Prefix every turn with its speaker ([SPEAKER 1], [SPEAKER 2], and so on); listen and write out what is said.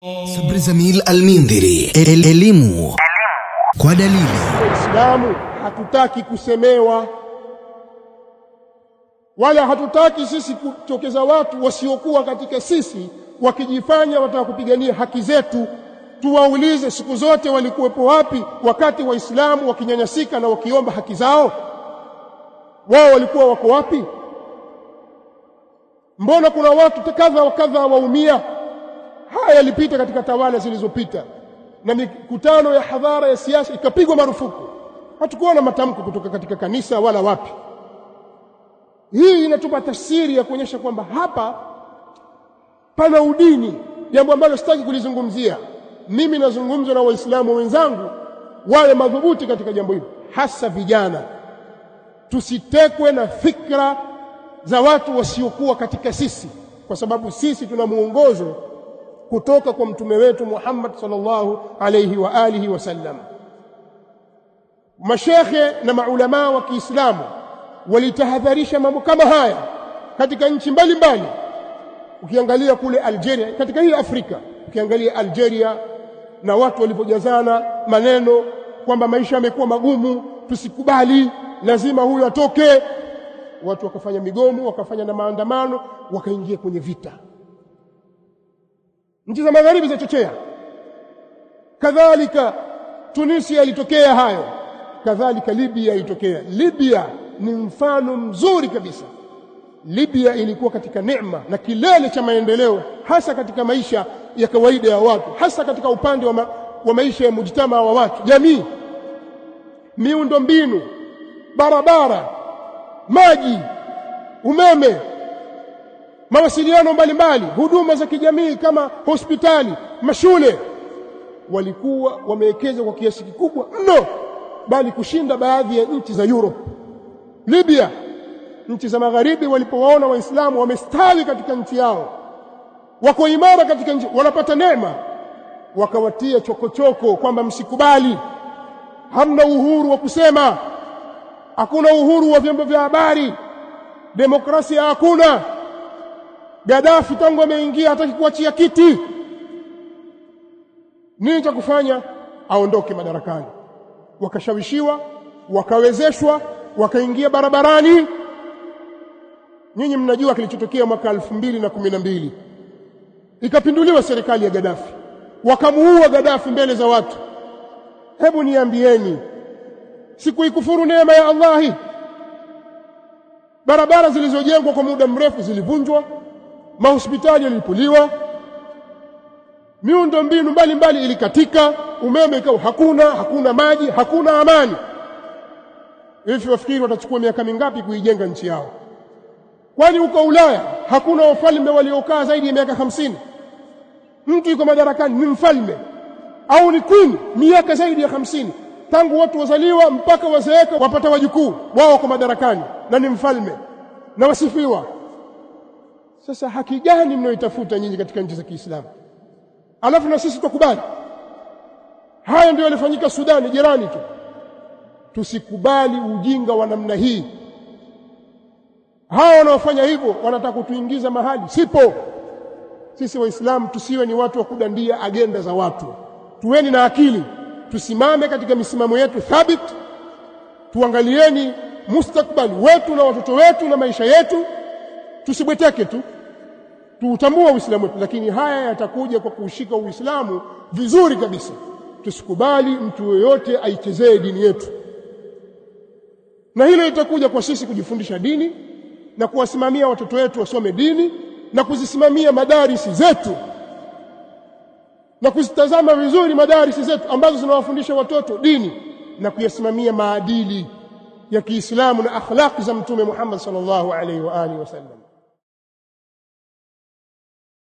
[SPEAKER 1] Sabri Zamil Al-Mindhiri, elimu kwa dalili.
[SPEAKER 2] Waislamu hatutaki kusemewa, wala hatutaki sisi kutokeza watu wasiokuwa katika sisi wakijifanya wataka kupigania haki zetu. Tuwaulize, siku zote walikuwepo wapi wakati waislamu wakinyanyasika na wakiomba haki zao? Wao walikuwa wako wapi? Mbona kuna watu kadha wa kadha waumia? Haya yalipita katika tawala zilizopita, na mikutano ya hadhara ya siasa ikapigwa marufuku. Hatukuona matamko kutoka katika kanisa wala wapi. Hii inatupa tafsiri ya kuonyesha kwamba hapa pana udini, jambo ambalo sitaki kulizungumzia. Mimi nazungumza na waislamu wenzangu wawe madhubuti katika jambo hili, hasa vijana. Tusitekwe na fikra za watu wasiokuwa katika sisi, kwa sababu sisi tuna muongozo kutoka kwa mtume wetu Muhammad sallallahu alayhi wa alihi wasallam. Mashekhe na maulama wa Kiislamu walitahadharisha mambo kama haya katika nchi mbalimbali. Ukiangalia kule Algeria, katika hii Afrika, ukiangalia Algeria na watu walipojazana maneno kwamba maisha yamekuwa magumu, tusikubali, lazima huyu atoke, watu wakafanya migomo, wakafanya na maandamano, wakaingia kwenye vita. Nchi za magharibi zachochea. Kadhalika Tunisia ilitokea hayo, kadhalika Libya ilitokea. Libya ni mfano mzuri kabisa. Libya ilikuwa katika neema na kilele cha maendeleo, hasa katika maisha ya kawaida ya watu, hasa katika upande wa maisha ya mujtamaa wa watu, jamii, miundo mbinu, barabara, maji, umeme, mawasiliano mbalimbali, huduma za kijamii kama hospitali, mashule. Walikuwa wamewekeza kwa kiasi kikubwa mno, bali kushinda baadhi ya nchi za Europe. Libya, nchi za magharibi walipowaona waislamu wamestawi katika nchi yao, wako imara katika nchi, wanapata neema, wakawatia chokochoko kwamba msikubali, hamna uhuru wa kusema, hakuna uhuru wa vyombo vya habari, demokrasia hakuna. Gaddafi tangu ameingia hataki kuachia kiti. Nini cha kufanya? Aondoke madarakani. Wakashawishiwa, wakawezeshwa, wakaingia barabarani. Nyinyi mnajua kilichotokea mwaka 2012. Ikapinduliwa serikali ya Gaddafi, wakamuua Gaddafi mbele za watu. Hebu niambieni, sikuikufuru neema ya Allah? Barabara zilizojengwa kwa muda mrefu zilivunjwa, mahospitali yalipuliwa, miundo mbinu mbalimbali ilikatika, umeme ikawa hakuna maji, hakuna amani. Hivi wafikiri watachukua miaka mingapi kuijenga nchi yao? Kwani huko Ulaya hakuna wafalme waliokaa zaidi ya miaka 50? Mtu yuko madarakani ni mfalme au ni queen miaka zaidi ya 50, tangu watu wazaliwa mpaka wazeeka wapata wajukuu wao kwa madarakani, na ni mfalme na wasifiwa. Sasa haki gani mnayoitafuta nyinyi katika nchi za Kiislamu? Alafu na sisi tukubali? Haya ndio yalifanyika Sudani, jirani tu. Tusikubali ujinga wa namna hii. Hao wanaofanya hivyo wanataka kutuingiza mahali sipo. Sisi waislamu tusiwe ni watu wa kudandia agenda za watu. Tuweni na akili, tusimame katika misimamo yetu thabiti, tuangalieni mustakbali wetu na watoto wetu na maisha yetu. Tusibweteke tu, tuutambue Uislamu wetu, lakini haya yatakuja kwa kuushika Uislamu vizuri kabisa. Tusikubali mtu yoyote aichezee dini yetu, na hilo litakuja kwa sisi kujifundisha dini na kuwasimamia watoto wetu wasome dini na kuzisimamia madarisi zetu na kuzitazama vizuri madarisi zetu ambazo zinawafundisha watoto dini na kuyasimamia maadili ya Kiislamu na akhlaq za Mtume Muhammad sallallahu alaihi wa alihi wasallam.